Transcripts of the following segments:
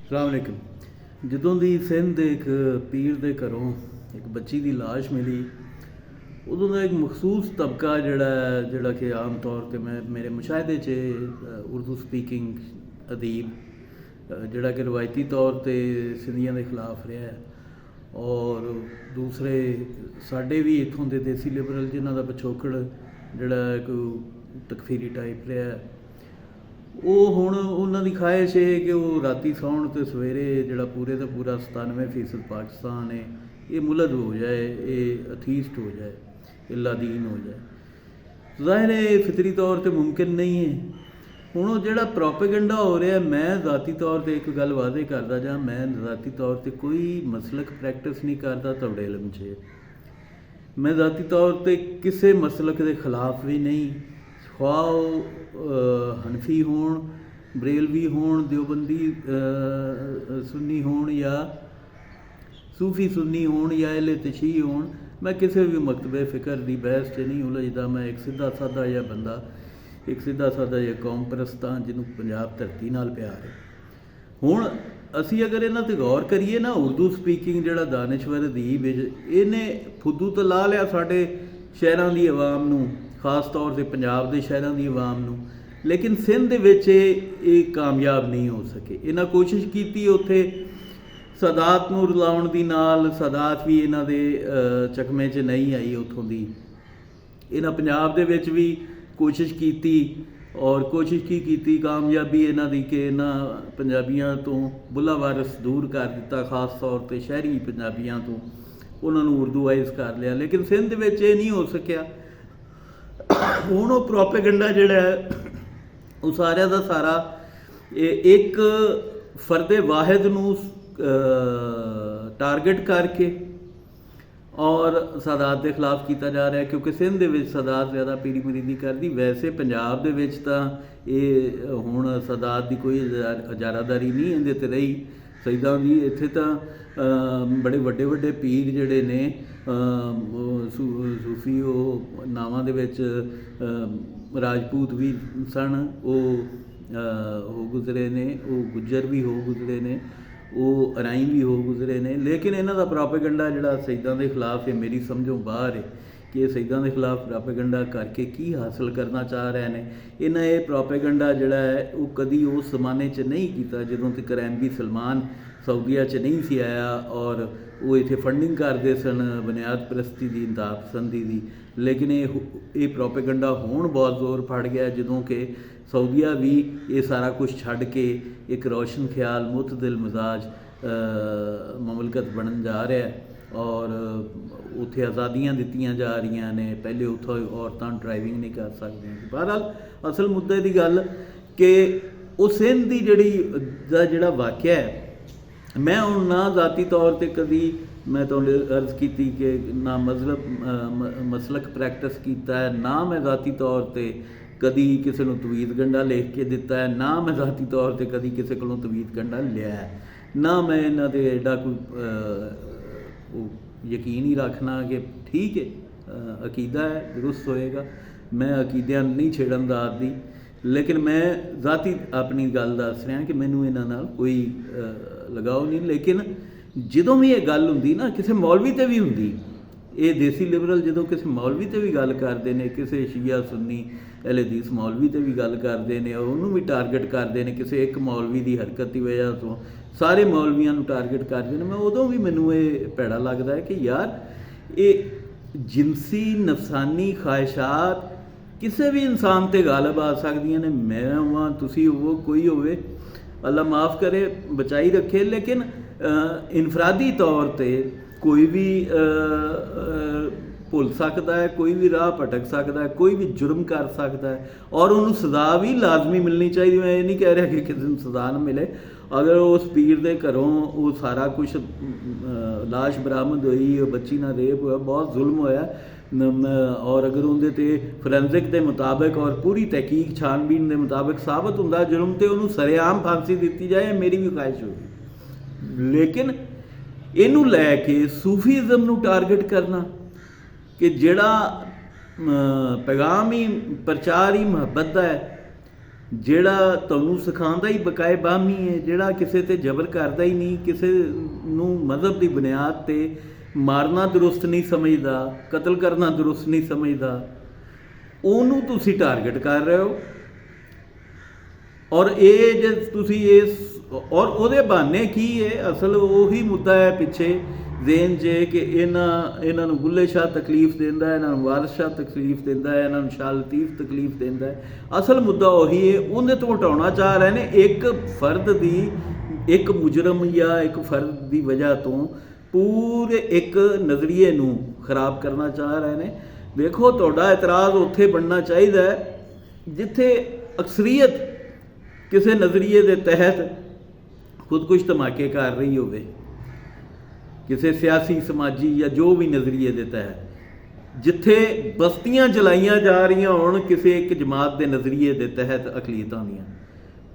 ਸਲਾਮੁਅਲੈकुम। ਜਦੋਂ ਦੀ ਸਿੰਧ ਇੱਕ ਪੀਰ ਦੇ ਘਰੋਂ ਇੱਕ ਬੱਚੀ ਦੀ ਲਾਸ਼ ਮਿਲੀ, ਉਦੋਂ ਦਾ ਇੱਕ ਮਖਸੂਸ ਤਬਕਾ ਜਿਹੜਾ ਕਿ ਆਮ ਤੌਰ 'ਤੇ ਮੇਰੇ ਮੁਸ਼ਾਹਦੇ 'ਚ ਉਰਦੂ ਸਪੀਕਿੰਗ ਅਦੀਬ ਜਿਹੜਾ ਕਿ ਰਵਾਇਤੀ ਤੌਰ 'ਤੇ ਸਿੰਧੀਆਂ ਦੇ ਖਿਲਾਫ ਰਿਹਾ ਹੈ, ਔਰ ਦੂਸਰੇ ਸਾਡੇ ਵੀ ਇੱਥੋਂ ਦੇ ਦੇਸੀ ਲਿਬਰਲ ਜਿਨ੍ਹਾਂ ਦਾ ਪਿਛੋਕੜ ਜਿਹੜਾ ਇੱਕ ਤਕਫੀਰੀ ਟਾਈਪ ਰਿਹਾ ਹੈ, ਉਹ ਹੁਣ ਉਹਨਾਂ ਦੀ ਖਾਹਿਸ਼ ਹੈ ਕਿ ਉਹ ਰਾਤੀ ਸੌਣ ਅਤੇ ਸਵੇਰੇ ਜਿਹੜਾ ਪੂਰੇ ਦਾ ਪੂਰਾ 97% ਪਾਕਿਸਤਾਨ ਹੈ ਇਹ ਮੁਲਦ ਹੋ ਜਾਏ, ਇਹ ਅਥੀਸਟ ਹੋ ਜਾਏ, ਇਹ ਲਾਦੀਨ ਹੋ ਜਾਏ। ਜ਼ਾਹਿਰ ਹੈ ਇਹ ਫਿਤਰੀ ਤੌਰ 'ਤੇ ਮੁਮਕਿਨ ਨਹੀਂ ਹੈ। ਹੁਣ ਉਹ ਜਿਹੜਾ ਪ੍ਰੋਪੇਗੰਡਾ ਹੋ ਰਿਹਾ, ਮੈਂ ذاتی ਤੌਰ 'ਤੇ ਇੱਕ ਗੱਲ ਵਾਅਦੇ ਕਰਦਾ ਜਾਂ ਮੈਂ ذاتی ਤੌਰ 'ਤੇ ਕੋਈ ਮਸਲਕ ਪ੍ਰੈਕਟਿਸ ਨਹੀਂ ਕਰਦਾ ਤੁਹਾਡੇ ਇਲਮ 'ਚ। ਮੈਂ ذاتی ਤੌਰ 'ਤੇ ਕਿਸੇ ਮਸਲਕ ਦੇ ਖਿਲਾਫ ਵੀ ਨਹੀਂ, ਖੁਆਹ ਉਹ ਹਨਫੀ ਹੋਣ, ਬਰੇਲਵੀ ਹੋਣ, ਦਿਓਬੰਦੀ ਸੁੰਨੀ ਹੋਣ ਜਾਂ ਸੂਫੀ ਸੁੰਨੀ ਹੋਣ ਜਾਂ ਅਹਿਲੇ ਤਸ਼ੀਅ ਹੋਣ, ਮੈਂ ਕਿਸੇ ਵੀ ਮਕਤਬੇ ਫਿਕਰ ਦੀ ਬਹਿਸ 'ਚ ਨਹੀਂ ਉਲਝਦਾ। ਮੈਂ ਇੱਕ ਸਿੱਧਾ ਸਾਦਾ ਜਿਹਾ ਬੰਦਾ, ਇੱਕ ਸਿੱਧਾ ਸਾਦਾ ਜਿਹਾ ਕੌਮ ਪ੍ਰਸਤਾਂ ਜਿਹਨੂੰ ਪੰਜਾਬ ਧਰਤੀ ਨਾਲ ਪਿਆਰ ਹੈ। ਹੁਣ ਅਸੀਂ ਅਗਰ ਇਹਨਾਂ 'ਤੇ ਗੌਰ ਕਰੀਏ ਨਾ, ਉਰਦੂ ਸਪੀਕਿੰਗ ਜਿਹੜਾ ਦਾਨਿਸ਼ਵਰ ਅਦੀਬ ਇਹਨੇ ਫੁੱਦੂ ਤਾਂ ਲਾ ਲਿਆ ਸਾਡੇ ਸ਼ਹਿਰਾਂ ਦੀ ਆਵਾਮ ਨੂੰ, ਖਾਸ ਤੌਰ 'ਤੇ ਪੰਜਾਬ ਦੇ ਸ਼ਹਿਰਾਂ ਦੀ ਆਵਾਮ ਨੂੰ, ਲੇਕਿਨ ਸਿੰਧ ਦੇ ਵਿੱਚ ਇਹ ਕਾਮਯਾਬ ਨਹੀਂ ਹੋ ਸਕੇ। ਇਹਨਾਂ ਕੋਸ਼ਿਸ਼ ਕੀਤੀ ਉੱਥੇ ਸਾਦਾਤ ਨੂੰ ਰਲਾਉਣ ਦੀ, ਨਾਲ ਸਾਦਾਤ ਵੀ ਇਹਨਾਂ ਦੇ ਚਕਮੇ 'ਚ ਨਹੀਂ ਆਈ ਉੱਥੋਂ ਦੀ। ਇਹਨਾਂ ਪੰਜਾਬ ਦੇ ਵਿੱਚ ਵੀ ਕੋਸ਼ਿਸ਼ ਕੀਤੀ, ਔਰ ਕੋਸ਼ਿਸ਼ ਕੀ ਕੀਤੀ, ਕਾਮਯਾਬੀ ਇਹਨਾਂ ਦੀ ਕਿ ਇਹਨਾਂ ਪੰਜਾਬੀਆਂ ਤੋਂ ਬੁੱਲਾ ਵਾਰਸ ਦੂਰ ਕਰ ਦਿੱਤਾ, ਖਾਸ ਤੌਰ 'ਤੇ ਸ਼ਹਿਰੀ ਪੰਜਾਬੀਆਂ ਤੋਂ ਉਹਨਾਂ ਨੂੰ ਉਰਦੂਆਈਜ਼ ਕਰ ਲਿਆ, ਲੇਕਿਨ ਸਿੰਧ ਦੇ ਵਿੱਚ ਇਹ ਨਹੀਂ ਹੋ ਸਕਿਆ। ਹੁਣ ਉਹ ਪ੍ਰੋਪੇਗੰਡਾ ਜਿਹੜਾ ਹੈ ਉਹ ਸਾਰਿਆਂ ਦਾ ਸਾਰਾ ਇੱਕ ਫਰਦੇ ਵਾਹਿਦ ਨੂੰ ਟਾਰਗੇਟ ਕਰਕੇ ਔਰ ਸਾਦਾਤ ਦੇ ਖਿਲਾਫ ਕੀਤਾ ਜਾ ਰਿਹਾ, ਕਿਉਂਕਿ ਸਿੰਧ ਦੇ ਵਿੱਚ ਸਾਦਾਤ ਜ਼ਿਆਦਾ ਪੀਰੀ ਮੁਰੀਦੀ ਕਰਦੀ। ਵੈਸੇ ਪੰਜਾਬ ਦੇ ਵਿੱਚ ਤਾਂ ਇਹ ਹੁਣ ਸਾਦਾਤ ਦੀ ਕੋਈ ਇਜਾਰਾਦਾਰੀ ਨਹੀਂ ਇਹਦੇ 'ਤੇ ਰਹੀ ਸਈਦਾਂ ਦੀ। ਇੱਥੇ ਤਾਂ ਬੜੇ ਵੱਡੇ ਵੱਡੇ ਪੀਰ ਜਿਹੜੇ ਨੇ ਸੂਫੀ, ਉਹ ਨਾਵਾਂ ਦੇ ਵਿੱਚ ਰਾਜਪੂਤ ਵੀ ਸਨ, ਉਹ ਗੁਜ਼ਰੇ ਨੇ, ਉਹ ਗੁੱਜਰ ਵੀ ਹੋ ਗੁਜ਼ਰੇ ਨੇ, ਉਹ ਅਰਾਈ ਵੀ ਹੋ ਗੁਜ਼ਰੇ ਨੇ। ਲੇਕਿਨ ਇਹਨਾਂ ਦਾ ਪ੍ਰੋਪੇਗੰਡਾ ਜਿਹੜਾ ਸਈਦਾਂ ਦੇ ਖਿਲਾਫ ਹੈ, ਮੇਰੀ ਸਮਝੋਂ ਬਾਹਰ ਹੈ ਕਿ ਇਹ ਸਈਦਾਂ ਦੇ ਖਿਲਾਫ ਪ੍ਰੋਪੇਗੰਡਾ ਕਰਕੇ ਕੀ ਹਾਸਲ ਕਰਨਾ ਚਾਹ ਰਹੇ ਨੇ। ਇਹਨਾਂ ਇਹ ਪ੍ਰੋਪੇਗੰਡਾ ਜਿਹੜਾ ਹੈ ਉਹ ਕਦੀ ਉਸ ਜ਼ਮਾਨੇ 'ਚ ਨਹੀਂ ਕੀਤਾ ਜਦੋਂ ਤੱਕ ਐਮਪੀ ਸਲਮਾਨ ਸਾਊਦੀਆ 'ਚ ਨਹੀਂ ਸੀ ਆਇਆ, ਔਰ ਉਹ ਇੱਥੇ ਫੰਡਿੰਗ ਕਰਦੇ ਸਨ ਬੁਨਿਆਦ ਪ੍ਰਸਤੀ ਦੀ, ਇੰਤਹਾ ਪਸੰਦੀ ਦੀ। ਲੇਕਿਨ ਇਹ ਪ੍ਰੋਪੇਗੰਡਾ ਹੁਣ ਬਹੁਤ ਜ਼ੋਰ ਫੜ ਗਿਆ ਜਦੋਂ ਕਿ ਸਾਊਦੀਆ ਵੀ ਇਹ ਸਾਰਾ ਕੁਝ ਛੱਡ ਕੇ ਇੱਕ ਰੋਸ਼ਨ ਖਿਆਲ, ਮੁਤਦਿਲ ਮਿਜ਼ਾਜ ਮਮਲਕਤ ਬਣਨ ਜਾ ਰਿਹਾ, ਔਰ ਉੱਥੇ ਆਜ਼ਾਦੀਆਂ ਦਿੱਤੀਆਂ ਜਾ ਰਹੀਆਂ ਨੇ। ਪਹਿਲੇ ਉੱਥੋਂ ਔਰਤਾਂ ਡਰਾਈਵਿੰਗ ਨਹੀਂ ਕਰ ਸਕਦੀਆਂ। ਬਹਰਹਾਲ ਅਸਲ ਮੁੱਦੇ ਦੀ ਗੱਲ ਕਿ ਉਹ ਸਿੰਧ ਦੀ ਜਿਹੜਾ ਵਾਕਿਆ ਹੈ, ਮੈਂ ਹੁਣ ਨਾ ذاتی ਤੌਰ 'ਤੇ ਕਦੀ, ਮੈਂ ਤੁਹਾਨੂੰ ਅਰਜ਼ ਕੀਤੀ ਕਿ ਨਾ ਮਸਲਕ ਪ੍ਰੈਕਟਿਸ ਕੀਤਾ ਹੈ, ਨਾ ਮੈਂ ذاتی ਤੌਰ 'ਤੇ ਕਦੀ ਕਿਸੇ ਨੂੰ ਤਵੀਤ ਗੰਢਾ ਲਿਖ ਕੇ ਦਿੱਤਾ ਹੈ, ਨਾ ਮੈਂ ذاتی ਤੌਰ 'ਤੇ ਕਦੀ ਕਿਸੇ ਕੋਲੋਂ ਤਵੀਤ ਗੰਢਾ ਲਿਆ ਹੈ, ਨਾ ਮੈਂ ਇਹਨਾਂ 'ਤੇ ਐਡਾ ਕੋਈ ਉਹ ਯਕੀਨ ਹੀ ਰੱਖਣਾ ਕਿ ਠੀਕ ਹੈ ਅਕੀਦਾ ਹੈ ਦਰੁਸਤ ਹੋਏਗਾ। ਮੈਂ ਅਕੀਦਿਆਂ ਨਹੀਂ ਛੇੜਨ ਦਾ ਆਦੀ, ਲੇਕਿਨ ਮੈਂ ذاتی ਆਪਣੀ ਗੱਲ ਦੱਸ ਰਿਹਾ ਕਿ ਮੈਨੂੰ ਇਹਨਾਂ ਨਾਲ ਕੋਈ ਲਗਾਓ ਨਹੀਂ। ਲੇਕਿਨ ਜਦੋਂ ਵੀ ਇਹ ਗੱਲ ਹੁੰਦੀ ਨਾ, ਕਿਸੇ ਮੌਲਵੀ 'ਤੇ ਵੀ ਹੁੰਦੀ, ਇਹ ਦੇਸੀ ਲਿਬਰਲ ਜਦੋਂ ਕਿਸੇ ਮੌਲਵੀ 'ਤੇ ਵੀ ਗੱਲ ਕਰਦੇ ਨੇ, ਕਿਸੇ ਸ਼ੀਆ ਸੁੰਨੀ ਅਹਿਲੇ ਹਦੀਸ ਮੌਲਵੀ 'ਤੇ ਵੀ ਗੱਲ ਕਰਦੇ ਨੇ, ਉਹਨੂੰ ਵੀ ਟਾਰਗੇਟ ਕਰਦੇ ਨੇ, ਕਿਸੇ ਇੱਕ ਮੌਲਵੀ ਦੀ ਹਰਕਤ ਦੀ ਵਜ੍ਹਾ ਤੋਂ ਸਾਰੇ ਮੌਲਵੀਆਂ ਨੂੰ ਟਾਰਗੇਟ ਕਰਦੇ ਨੇ। ਮੈਂ ਉਦੋਂ ਵੀ ਮੈਨੂੰ ਇਹ ਭੈੜਾ ਲੱਗਦਾ ਹੈ ਕਿ ਯਾਰ ਇਹ ਜਿਨਸੀ ਨਫਸਾਨੀ ਖਾਹਿਸ਼ਾਤ ਕਿਸੇ ਵੀ ਇਨਸਾਨ 'ਤੇ ਗਾਲਬ ਆ ਸਕਦੀਆਂ ਨੇ। ਮੈਂ ਹੋਵਾਂ, ਤੁਸੀਂ ਹੋਵੋ, ਕੋਈ ਹੋਵੇ, ਅੱਲਾ ਮਾफ़ ਕਰੇ, ਬਚਾਈ ਰੱਖੇ, ਲੇਕਿਨ ਇਨਫਰਾਦੀ ਤੌਰ 'ਤੇ ਕੋਈ ਵੀ ਭੁੱਲ ਸਕਦਾ ਹੈ, ਕੋਈ ਵੀ ਰਾਹ ਭਟਕ ਸਕਦਾ ਹੈ, ਕੋਈ ਵੀ ਜੁਰਮ ਕਰ ਸਕਦਾ ਹੈ, ਔਰ ਉਹਨੂੰ ਸਜ਼ਾ ਵੀ ਲਾਜ਼ਮੀ ਮਿਲਣੀ ਚਾਹੀਦੀ। ਮੈਂ ਇਹ ਨਹੀਂ ਕਹਿ ਰਿਹਾ ਕਿ ਕਿਸੇ ਨੂੰ ਸਜ਼ਾ ਨਾ ਮਿਲੇ। ਅਗਰ ਉਸ ਪੀਰ ਦੇ ਘਰੋਂ ਉਹ ਸਾਰਾ ਕੁਛ ਲਾਸ਼ ਬਰਾਮਦ ਹੋਈ, ਉਹ ਬੱਚੀ ਨਾਲ ਰੇਪ ਹੋਇਆ, ਬਹੁਤ ਜ਼ੁਲਮ ਹੋਇਆ, ਔਰ ਅਗਰ ਉਹਦੇ 'ਤੇ ਫੋਰੈਂਸਿਕ ਦੇ ਮੁਤਾਬਕ ਔਰ ਪੂਰੀ ਤਹਿਕੀਕ ਛਾਨਬੀਨ ਦੇ ਮੁਤਾਬਕ ਸਾਬਤ ਹੁੰਦਾ ਜੁਰਮ, ਤੇ ਉਹਨੂੰ ਸਰੇਆਮ ਫਾਂਸੀ ਦਿੱਤੀ ਜਾਏ, ਮੇਰੀ ਵੀ ਖਾਹਿਸ਼ ਹੋਈ। ਲੇਕਿਨ ਇਹਨੂੰ ਲੈ ਕੇ ਸੂਫੀਜ਼ਮ ਨੂੰ ਟਾਰਗੇਟ ਕਰਨਾ ਕਿ ਜਿਹੜਾ ਪੈਗਾਮ ਹੀ ਪ੍ਰਚਾਰ ਹੀ ਮੁਹੱਬਤ ਦਾ ਹੈ, ਜਿਹੜਾ ਤੁਹਾਨੂੰ ਸਿਖਾਉਂਦਾ ਹੀ ਬਕਾਏ ਬਾਹਮੀ ਹੈ, ਜਿਹੜਾ ਕਿਸੇ ਤੇ ਜ਼ਬਰ ਕਰਦਾ ਹੀ ਨਹੀਂ, ਕਿਸੇ ਨੂੰ ਮਜ਼ਹਬ ਦੀ ਬੁਨਿਆਦ ਤੇ ਮਾਰਨਾ ਦਰੁਸਤ ਨਹੀਂ ਸਮਝਦਾ, ਕਤਲ ਕਰਨਾ ਦਰੁਸਤ ਨਹੀਂ ਸਮਝਦਾ, ਉਹਨੂੰ ਤੁਸੀਂ ਟਾਰਗੇਟ ਕਰ ਰਹੇ ਹੋ। ਔਰ ਇਹ ਜੇ ਤੁਸੀਂ ਇਸ ਔਰ ਉਹਦੇ ਬਹਾਨੇ ਕੀ ਹੈ, ਅਸਲ ਉਹੀ ਮੁੱਦਾ ਹੈ ਪਿੱਛੇ ਜ਼ੇਨ 'ਚ ਕਿ ਇਹਨਾਂ ਨੂੰ ਬੁੱਲੇ ਸ਼ਾਹ ਤਕਲੀਫ ਦਿੰਦਾ, ਇਹਨਾਂ ਨੂੰ ਵਾਰਿਸ ਸ਼ਾਹ ਤਕਲੀਫ ਦਿੰਦਾ ਹੈ, ਇਹਨਾਂ ਨੂੰ ਸ਼ਾਹ ਲਤੀਫ ਤਕਲੀਫ ਦਿੰਦਾ ਹੈ। ਅਸਲ ਮੁੱਦਾ ਉਹੀ ਹੈ, ਉਹਦੇ ਤੋਂ ਹਟਾਉਣਾ ਚਾਹ ਰਹੇ ਨੇ। ਇੱਕ ਫਰਦ ਦੀ, ਇੱਕ ਮੁਜਰਮ ਜਾਂ ਇੱਕ ਫਰਦ ਦੀ ਵਜ੍ਹਾ ਤੋਂ ਪੂਰੇ ਇੱਕ ਨਜ਼ਰੀਏ ਨੂੰ ਖਰਾਬ ਕਰਨਾ ਚਾਹ ਰਹੇ ਨੇ। ਦੇਖੋ, ਤੁਹਾਡਾ ਇਤਰਾਜ਼ ਉੱਥੇ ਬਣਨਾ ਚਾਹੀਦਾ ਹੈ ਜਿੱਥੇ ਅਕਸਰੀਅਤ ਕਿਸੇ ਨਜ਼ਰੀਏ ਦੇ ਤਹਿਤ ਖੁਦਕੁਸ਼ ਧਮਾਕੇ ਕਰ ਰਹੀ ਹੋਵੇ, ਕਿਸੇ ਸਿਆਸੀ ਸਮਾਜੀ ਜਾਂ ਜੋ ਵੀ ਨਜ਼ਰੀਏ ਦੇ ਤਹਿਤ, ਜਿੱਥੇ ਬਸਤੀਆਂ ਜਲਾਈਆਂ ਜਾ ਰਹੀਆਂ ਹੋਣ ਕਿਸੇ ਇੱਕ ਜਮਾਤ ਦੇ ਨਜ਼ਰੀਏ ਦੇ ਤਹਿਤ ਅਕਲੀਤਾਂ ਦੀਆਂ,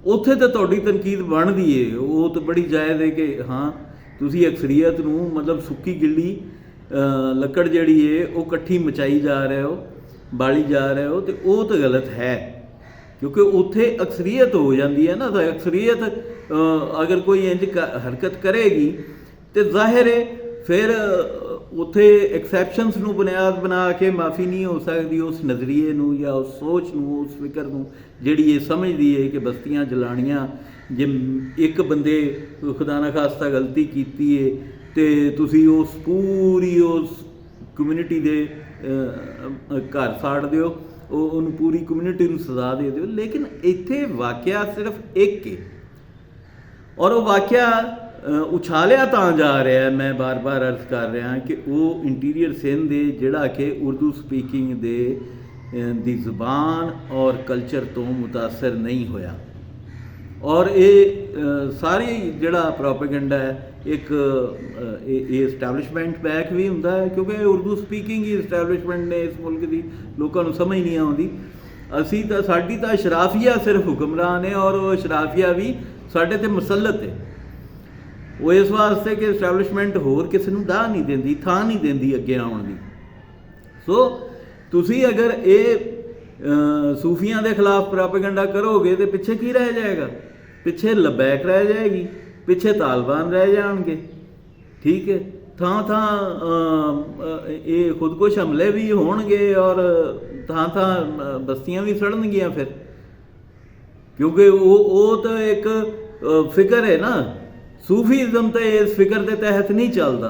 ਉੱਥੇ ਤਾਂ ਤੁਹਾਡੀ ਤਨਕੀਦ ਬਣਦੀ ਏ। ਉਹ ਤਾਂ ਬੜੀ ਜਾਇਜ਼ ਹੈ ਕਿ ਹਾਂ ਤੁਸੀਂ ਅਕਸਰੀਅਤ ਨੂੰ ਮਤਲਬ ਸੁੱਕੀ ਗਿੱਲੀ ਲੱਕੜ ਜਿਹੜੀ ਏ ਉਹ ਇਕੱਠੀ ਮਚਾਈ ਜਾ ਰਹੇ ਹੋ, ਬਾਲੀ ਜਾ ਰਹੇ ਹੋ, ਤੇ ਉਹ ਤਾਂ ਗਲਤ ਹੈ ਕਿਉਂਕਿ ਉੱਥੇ ਅਕਸਰੀਅਤ ਹੋ ਜਾਂਦੀ ਹੈ ਨਾ। ਤਾਂ ਅਕਸਰੀਅਤ ਅਗਰ ਕੋਈ ਇੰਜ ਹਰਕਤ ਕਰੇਗੀ ਤੇ ਜ਼ਾਹਿਰ ਹੈ ਫਿਰ ਉੱਥੇ ਐਕਸੈਪਸ਼ਨਸ ਨੂੰ ਬੁਨਿਆਦ ਬਣਾ ਕੇ ਮਾਫੀ ਨਹੀਂ ਹੋ ਸਕਦੀ ਉਸ ਨਜ਼ਰੀਏ ਨੂੰ ਜਾਂ ਉਸ ਸੋਚ ਨੂੰ, ਉਸ ਫਿਕਰ ਨੂੰ ਜਿਹੜੀ ਇਹ ਸਮਝਦੀ ਹੈ ਕਿ ਬਸਤੀਆਂ ਜਲਾਣੀਆਂ, ਜੇ ਇੱਕ ਬੰਦੇ ਖੁਦਾ ਨਾ ਖਾਸਤਾ ਗਲਤੀ ਕੀਤੀ ਹੈ ਤੇ ਤੁਸੀਂ ਉਸ ਪੂਰੀ ਉਸ ਕਮਿਊਨਿਟੀ ਦੇ ਘਰ ਸਾੜ ਦਿਓ, ਉਹਨੂੰ ਪੂਰੀ ਕਮਿਊਨਿਟੀ ਨੂੰ ਸਜ਼ਾ ਦੇ ਦਿਓ। ਲੇਕਿਨ ਇੱਥੇ ਵਾਕਿਆ ਸਿਰਫ ਇੱਕ ਹੈ ਔਰ ਉਹ ਵਾਕਿਆ ਉਛਾਲਿਆ ਤਾਂ ਜਾ ਰਿਹਾ, ਮੈਂ ਬਾਰ-ਬਾਰ ਅਰਜ਼ ਕਰ ਰਿਹਾ ਕਿ ਉਹ ਇੰਟੀਰੀਅਰ ਸਿੰਧ ਦੇ ਜਿਹੜਾ ਕਿ ਉਰਦੂ ਸਪੀਕਿੰਗ ਦੀ ਜ਼ੁਬਾਨ ਔਰ ਕਲਚਰ ਤੋਂ ਮੁਤਾਸਰ ਨਹੀਂ ਹੋਇਆ। ਔਰ ਇਹ ਸਾਰੀ ਜਿਹੜਾ ਪ੍ਰੋਪੇਗੈਂਡਾ ਹੈ ਇੱਕ ਇਹ ਇਸਟੈਬਲਿਸ਼ਮੈਂਟ ਬੈਕ ਵੀ ਹੁੰਦਾ ਹੈ ਕਿਉਂਕਿ ਉਰਦੂ ਸਪੀਕਿੰਗ ਹੀ ਇਸਟੈਬਲਿਸ਼ਮੈਂਟ ਨੇ ਇਸ ਮੁਲਕ ਦੀ, ਲੋਕਾਂ ਨੂੰ ਸਮਝ ਨਹੀਂ ਆਉਂਦੀ। ਅਸੀਂ ਤਾਂ ਸਾਡੀ ਤਾਂ ਅਸ਼ਰਾਫੀਆ ਸਿਰਫ ਹੁਕਮਰਾਨ ਹੈ ਔਰ ਉਹ ਅਸ਼ਰਾਫੀਆ ਵੀ ਸਾਡੇ ਤੇ ਮੁਸੱਲਤ ਹੈ। ਉਹ ਇਸ ਵਾਸਤੇ ਕਿ ਇਸਟੈਬਲਿਸ਼ਮੈਂਟ ਹੋਰ ਕਿਸੇ ਨੂੰ ਡਾਹ ਨਹੀਂ ਦਿੰਦੀ, ਥਾਂ ਨਹੀਂ ਦਿੰਦੀ ਅੱਗੇ ਆਉਣ ਦੀ। ਸੋ ਤੁਸੀਂ ਅਗਰ ਇਹ ਸੂਫੀਆਂ ਦੇ ਖਿਲਾਫ ਪ੍ਰੋਪੇਗੈਂਡਾ ਕਰੋਗੇ ਤੇ ਪਿੱਛੇ ਕੀ ਰਹਿ ਜਾਏਗਾ? ਪਿੱਛੇ ਲਬੈਕ ਰਹਿ ਜਾਏਗੀ, ਪਿੱਛੇ ਤਾਲਿਬਾਨ ਰਹਿ ਜਾਣਗੇ। ਠੀਕ ਹੈ, ਥਾਂ ਥਾਂ ਇਹ ਖੁਦਕੁਸ਼ ਹਮਲੇ ਵੀ ਹੋਣਗੇ ਔਰ ਥਾਂ ਥਾਂ ਬਸਤੀਆਂ ਵੀ ਸੜਨਗੀਆਂ ਫਿਰ, ਕਿਉਂਕਿ ਉਹ ਤਾਂ ਇੱਕ ਫਿਕਰ ਹੈ ਨਾ। ਸੂਫੀਜ਼ਮ ਤਾਂ ਇਸ ਫਿਕਰ ਦੇ ਤਹਿਤ ਨਹੀਂ ਚੱਲਦਾ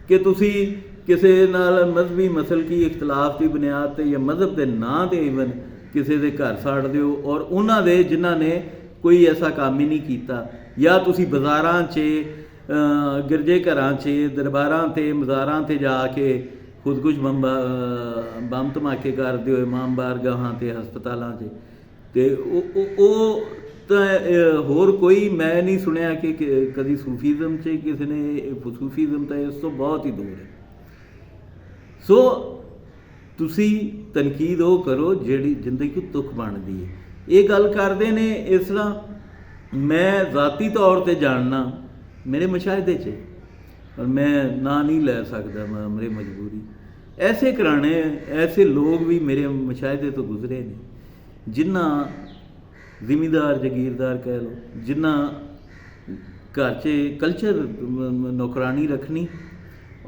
ਕਿ ਤੁਸੀਂ ਕਿਸੇ ਨਾਲ ਮਜ਼ਹਬੀ ਮਸਲਕੀ ਇਖਤਲਾਫ ਦੀ ਬੁਨਿਆਦ 'ਤੇ ਜਾਂ ਮਜ਼ਹਬ ਦੇ ਨਾਂ 'ਤੇ ਈਵਨ ਕਿਸੇ ਦੇ ਘਰ ਸਾੜ ਦਿਓ ਔਰ ਉਹਨਾਂ ਦੇ ਜਿਨ੍ਹਾਂ ਨੇ ਕੋਈ ਐਸਾ ਕੰਮ ਹੀ ਨਹੀਂ ਕੀਤਾ, ਜਾਂ ਤੁਸੀਂ ਬਾਜ਼ਾਰਾਂ 'ਚ ਗਿਰਜੇ ਘਰਾਂ 'ਚ ਦਰਬਾਰਾਂ 'ਤੇ ਮਜ਼ਾਰਾਂ 'ਤੇ ਜਾ ਕੇ ਖੁਦਕੁਸ਼ ਬੰਬ ਧਮਾਕੇ ਕਰਦੇ ਹੋ ਇਮਾਮ ਬਾਰਗਾਹਾਂ 'ਤੇ ਹਸਪਤਾਲਾਂ 'ਚ। ਅਤੇ ਉਹ ਤਾਂ ਹੋਰ ਕੋਈ ਮੈਂ ਨਹੀਂ ਸੁਣਿਆ ਕਿ ਕਦੀ ਸੂਫੀਜ਼ਮ 'ਚ ਕਿਸੇ ਨੇ, ਸੂਫੀਜ਼ਮ ਤਾਂ ਇਸ ਤੋਂ ਬਹੁਤ ਹੀ ਦੂਰ ਹੈ। ਸੋ ਤੁਸੀਂ ਤਨਕੀਦ ਉਹ ਕਰੋ ਜਿਹੜੀ ਜ਼ਿੰਦਗੀ ਤੁੱਕ ਬਣਦੀ ਹੈ। ਇਹ ਗੱਲ ਕਰਦੇ ਨੇ ਇਸ ਤਰ੍ਹਾਂ ਮੈਂ ਜ਼ਾਤੀ ਤੌਰ 'ਤੇ ਜਾਣਨਾ ਮੇਰੇ ਮੁਸ਼ਾਹਦੇ 'ਚ, ਪਰ ਮੈਂ ਨਾਂ ਨਹੀਂ ਲੈ ਸਕਦਾ, ਮੇਰੀ ਮਜਬੂਰੀ। ਐਸੇ ਘਰਾਣੇ ਐਸੇ ਲੋਕ ਵੀ ਮੇਰੇ ਮੁਸ਼ਾਹਦੇ ਤੋਂ ਗੁਜ਼ਰੇ ਨੇ ਜਿਨ੍ਹਾਂ ਜ਼ਿਮੀਂਦਾਰ ਜਗੀਰਦਾਰ ਕਹਿ ਲਓ, ਜਿਨ੍ਹਾਂ ਘਰ 'ਚ ਕਲਚਰ ਨੌਕਰਾਨੀ ਰੱਖਣੀ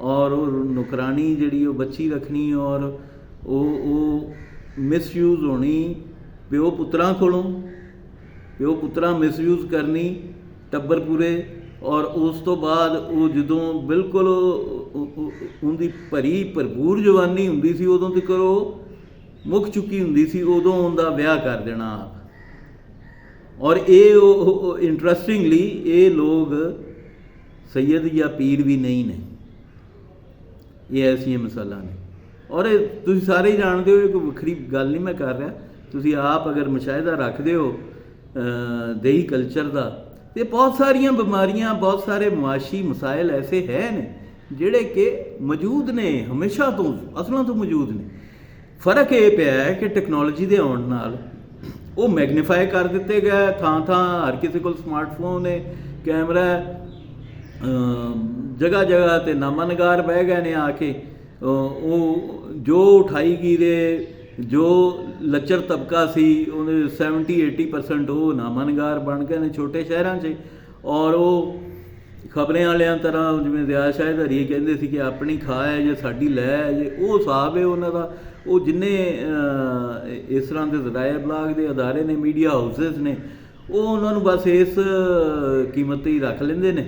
ਔਰ ਉਹ ਨੌਕਰਾਨੀ ਜਿਹੜੀ ਉਹ ਬੱਚੀ ਰੱਖਣੀ ਔਰ ਉਹ ਮਿਸਯੂਜ਼ ਹੋਣੀ ਪਿਓ ਪੁੱਤਰਾਂ ਕੋਲੋਂ, ਪਿਓ ਪੁੱਤਰਾਂ ਮਿਸਯੂਜ਼ ਕਰਨੀ ਟੱਬਰ ਪੂਰੇ। ਔਰ ਉਸ ਤੋਂ ਬਾਅਦ ਉਹ ਜਦੋਂ ਬਿਲਕੁਲ ਉਹਦੀ ਭਰਪੂਰ ਜਵਾਨੀ ਹੁੰਦੀ ਸੀ ਉਦੋਂ ਤੱਕ ਉਹ ਮੁੱਕ ਚੁੱਕੀ ਹੁੰਦੀ ਸੀ, ਉਦੋਂ ਉਹਦਾ ਵਿਆਹ ਕਰ ਦੇਣਾ ਆਪ। ਔਰ ਇਹ ਇੰਟਰਸਟਿੰਗਲੀ ਇਹ ਲੋਕ ਸੈਯਦ ਜਾਂ ਪੀਰ ਵੀ ਨਹੀਂ ਨੇ, ਇਹ ਐਸੀਆਂ ਮਿਸਾਲਾਂ ਨੇ। ਔਰ ਇਹ ਤੁਸੀਂ ਸਾਰੇ ਹੀ ਜਾਣਦੇ ਹੋ, ਕੋਈ ਵੱਖਰੀ ਗੱਲ ਨਹੀਂ ਮੈਂ ਕਰ ਰਿਹਾ। ਤੁਸੀਂ ਆਪ ਅਗਰ ਮੁਸ਼ਾਹਿਦਾ ਰੱਖਦੇ ਹੋ ਦੇਹੀ ਕਲਚਰ ਦਾ, ਤੇ ਬਹੁਤ ਸਾਰੀਆਂ ਬਿਮਾਰੀਆਂ, ਬਹੁਤ ਸਾਰੇ ਮੁਆਸ਼ੀ ਮਸਾਇਲ ਐਸੇ ਹੈ ਨੇ ਜਿਹੜੇ ਕਿ ਮੌਜੂਦ ਨੇ, ਹਮੇਸ਼ਾ ਤੋਂ, ਅਸਲਾਂ ਤੋਂ ਮੌਜੂਦ ਨੇ। ਫਰਕ ਇਹ ਪਿਆ ਹੈ ਕਿ ਟੈਕਨੋਲੋਜੀ ਦੇ ਆਉਣ ਨਾਲ ਉਹ ਮੈਗਨੀਫਾਈ ਕਰ ਦਿੱਤੇ ਗਏ। ਥਾਂ ਥਾਂ ਹਰ ਕਿਸੇ ਕੋਲ ਸਮਾਰਟਫੋਨ ਹੈ, ਕੈਮਰਾ, ਜਗ੍ਹਾ ਜਗ੍ਹਾ 'ਤੇ ਨਾਮਾ ਨਗਾਰ ਬਹਿ ਗਏ ਨੇ ਆ ਕੇ। ਉਹ ਜੋ ਉਠਾਈ ਗਈ ਦੇ ਜੋ ਲੱਚਰ ਤਬਕਾ ਸੀ ਉਹਦੇ 70-80% ਉਹ ਨਾਮਨਗਾਰ ਬਣ ਗਏ ਨੇ ਛੋਟੇ ਸ਼ਹਿਰਾਂ 'ਚ। ਔਰ ਉਹ ਖਬਰਾਂ ਵਾਲਿਆਂ ਤਰ੍ਹਾਂ ਜਿਵੇਂ ਰਿਆਜ਼ ਸ਼ਾਹਿਦ ਹਰੀ ਕਹਿੰਦੇ ਸੀ ਕਿ ਆਪਣੀ ਖਾ ਹੈ ਜੇ ਸਾਡੀ ਲੈ ਹੈ ਜੇ, ਉਹ ਹਿਸਾਬ ਹੈ ਉਹਨਾਂ ਦਾ। ਉਹ ਜਿੰਨੇ ਇਸ ਤਰ੍ਹਾਂ ਦੇ ਜ਼ਰਾਏ ਇਬਲਾਗ ਦੇ ਅਦਾਰੇ ਨੇ, ਮੀਡੀਆ ਹਾਊਸਿਸ ਨੇ, ਉਹ ਉਹਨਾਂ ਨੂੰ ਬਸ ਇਸ ਕੀਮਤ 'ਤੇ ਹੀ ਰੱਖ ਲੈਂਦੇ ਨੇ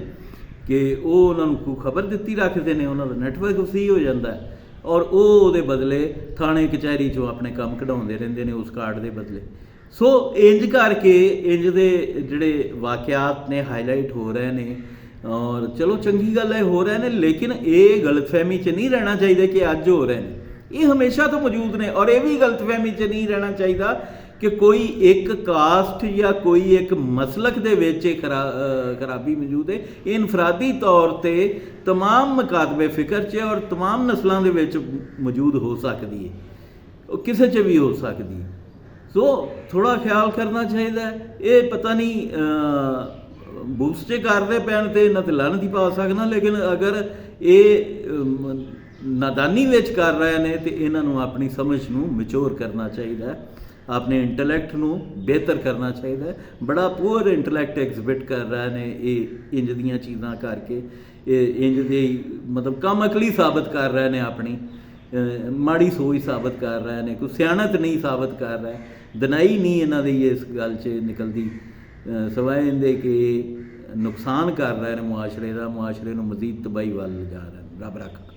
ਕਿ ਉਹ ਉਹਨਾਂ ਨੂੰ ਕੋਈ ਖਬਰ ਦਿੱਤੀ ਰੱਖਦੇ ਨੇ, ਉਹਨਾਂ ਦਾ ਨੈਟਵਰਕ ਸਹੀ ਹੋ ਜਾਂਦਾ ਹੈ। ਔਰ ਉਹ ਉਹਦੇ ਬਦਲੇ ਥਾਣੇ ਕਚਹਿਰੀ 'ਚੋਂ ਆਪਣੇ ਕੰਮ ਕਢਾਉਂਦੇ ਰਹਿੰਦੇ ਨੇ ਉਸ ਕਾਰਡ ਦੇ ਬਦਲੇ। ਸੋ ਇੰਜ ਕਰਕੇ ਇੰਜ ਦੇ ਜਿਹੜੇ ਵਾਕਿਆਤ ਨੇ ਹਾਈਲਾਈਟ ਹੋ ਰਹੇ ਨੇ। ਔਰ ਚਲੋ ਚੰਗੀ ਗੱਲ ਹੈ ਹੋ ਰਹੇ ਨੇ, ਲੇਕਿਨ ਇਹ ਗਲਤਫਹਿਮੀ 'ਚ ਨਹੀਂ ਰਹਿਣਾ ਚਾਹੀਦਾ ਕਿ ਅੱਜ ਹੋ ਰਹੇ ਨੇ, ਇਹ ਹਮੇਸ਼ਾ ਤੋਂ ਮੌਜੂਦ ਨੇ। ਔਰ ਇਹ ਵੀ ਗਲਤਫਹਿਮੀ 'ਚ ਨਹੀਂ ਰਹਿਣਾ ਚਾਹੀਦਾ ਕਿ ਕੋਈ ਇੱਕ ਕਾਸਟ ਜਾਂ ਕੋਈ ਇੱਕ ਮਸਲਕ ਦੇ ਵਿੱਚ ਇਹ ਖਰਾਬੀ ਮੌਜੂਦ ਹੈ। ਇਹ ਇਨਫਰਾਦੀ ਤੌਰ 'ਤੇ तमाम ਮਕਾਤਬੇ ਫਿਕਰ 'ਚ ਔਰ तमाम ਨਸਲਾਂ ਦੇ ਵਿੱਚ ਮੌਜੂਦ ਹੋ ਸਕਦੀ ਹੈ, ਉਹ ਕਿਸੇ 'ਚ ਵੀ ਹੋ ਸਕਦੀ ਹੈ। ਸੋ ਥੋੜ੍ਹਾ ਖਿਆਲ ਕਰਨਾ ਚਾਹੀਦਾ ਹੈ। ਇਹ ਪਤਾ ਨਹੀਂ ਬੂਸ 'ਚ ਕਰਦੇ ਪੈਣ ਤੇ ਇਹਨਾਂ 'ਤੇ ਲਾਹਨਤ ਹੀ ਪਾ ਸਕਦਾ, ਲੇਕਿਨ ਅਗਰ ਇਹ ਨਾਦਾਨੀ ਵਿੱਚ ਕਰ ਰਹੇ ਨੇ ਤੇ ਇਹਨਾਂ ਨੂੰ ਆਪਣੀ ਸਮਝ ਨੂੰ ਮੈਚੋਰ ਕਰਨਾ ਚਾਹੀਦਾ ਹੈ, ਆਪਣੇ ਇੰਟਲੈਕਟ ਨੂੰ ਬਿਹਤਰ ਕਰਨਾ ਚਾਹੀਦਾ ਹੈ। ਬੜਾ ਪੂਅਰ ਇੰਟਲੈਕਟ ਐਗਜ਼ਿਬਿਟ ਕਰ ਰਹੇ ਨੇ ਇਹ ਇੰਜ ਦੀਆਂ ਚੀਜ਼ਾਂ ਕਰਕੇ, ਇਹ ਇੰਜ ਦੇ ਮਤਲਬ ਕਮ ਅਕਲੀ ਸਾਬਤ ਕਰ ਰਹੇ ਨੇ, ਆਪਣੀ ਮਾੜੀ ਸੋਚ ਸਾਬਤ ਕਰ ਰਹੇ ਨੇ, ਕੋਈ ਸਿਆਣਤ ਨਹੀਂ ਸਾਬਤ ਕਰ ਰਹੇ, ਦਿਨਾਈ ਨਹੀਂ ਇਹਨਾਂ ਦੀ ਇਸ ਗੱਲ 'ਚ ਨਿਕਲਦੀ, ਸਵਾਏ ਇਹਦੇ ਕਿ ਨੁਕਸਾਨ ਕਰ ਰਹੇ ਨੇ ਮੁਆਸ਼ਰੇ ਦਾ, ਮੁਆਸ਼ਰੇ ਨੂੰ ਮਜ਼ੀਦ ਤਬਾਹੀ ਵੱਲ ਲਿਜਾ ਰਹੇ ਨੇ। ਰੱਬ ਰੱਖਾ।